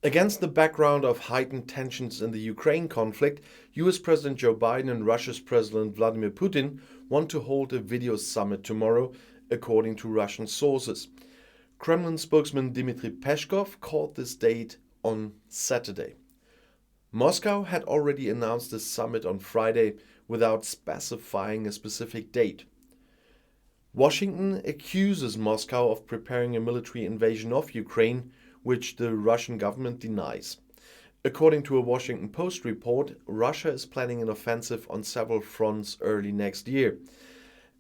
Against the background of heightened tensions in the Ukraine conflict, US President Joe Biden and Russia's President Vladimir Putin want to hold a video summit tomorrow, according to Russian sources. Kremlin spokesman Dmitri Peskov called this date on Saturday. Moscow had already announced the summit on Friday without specifying a specific date. Washington accuses Moscow of preparing a military invasion of Ukraine, which the Russian government denies. According to a Washington Post report, Russia is planning an offensive on several fronts early next year.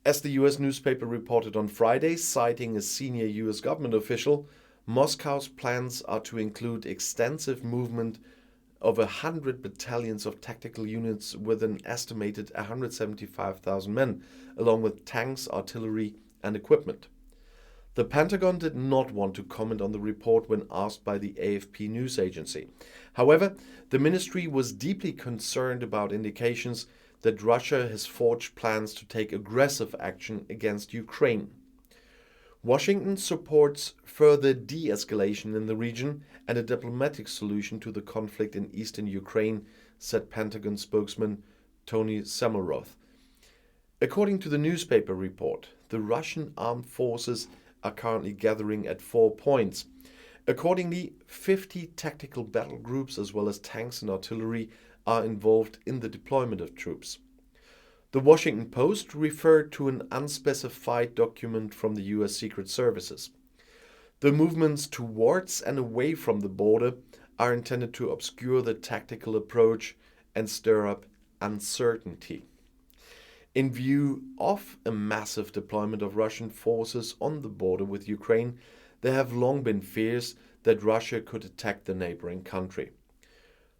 As the US newspaper reported on Friday, citing a senior US government official, Moscow's plans are to include extensive movement of 100 battalions of tactical units with an estimated 175,000 men, along with tanks, artillery, and equipment. The Pentagon did not want to comment on the report when asked by the AFP news agency. However, the ministry was deeply concerned about indications that Russia has forged plans to take aggressive action against Ukraine. Washington supports further de-escalation in the region and a diplomatic solution to the conflict in eastern Ukraine, said Pentagon spokesman Tony Samaroth. According to the newspaper report, the Russian armed forces are currently gathering at 4 points. Accordingly, 50 tactical battle groups as well as tanks and artillery are involved in the deployment of troops. The Washington Post referred to an unspecified document from the US Secret Services. The movements towards and away from the border are intended to obscure the tactical approach and stir up uncertainty. In view of a massive deployment of Russian forces on the border with Ukraine, there have long been fears that Russia could attack the neighboring country.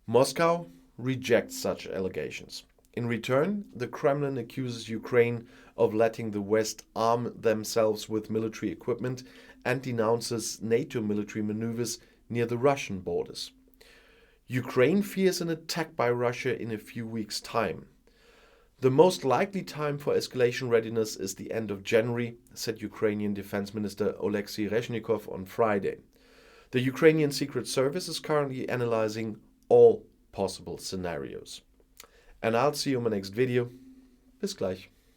Moscow rejects such allegations. In return, the Kremlin accuses Ukraine of letting the West arm themselves with military equipment and denounces NATO military maneuvers near the Russian borders. Ukraine fears an attack by Russia in a few weeks' time. The most likely time for escalation readiness is the end of January, said Ukrainian Defense Minister Oleksiy Reznikov on Friday. The Ukrainian Secret Service is currently analyzing all possible scenarios. And I'll see you in my next video. Bis gleich.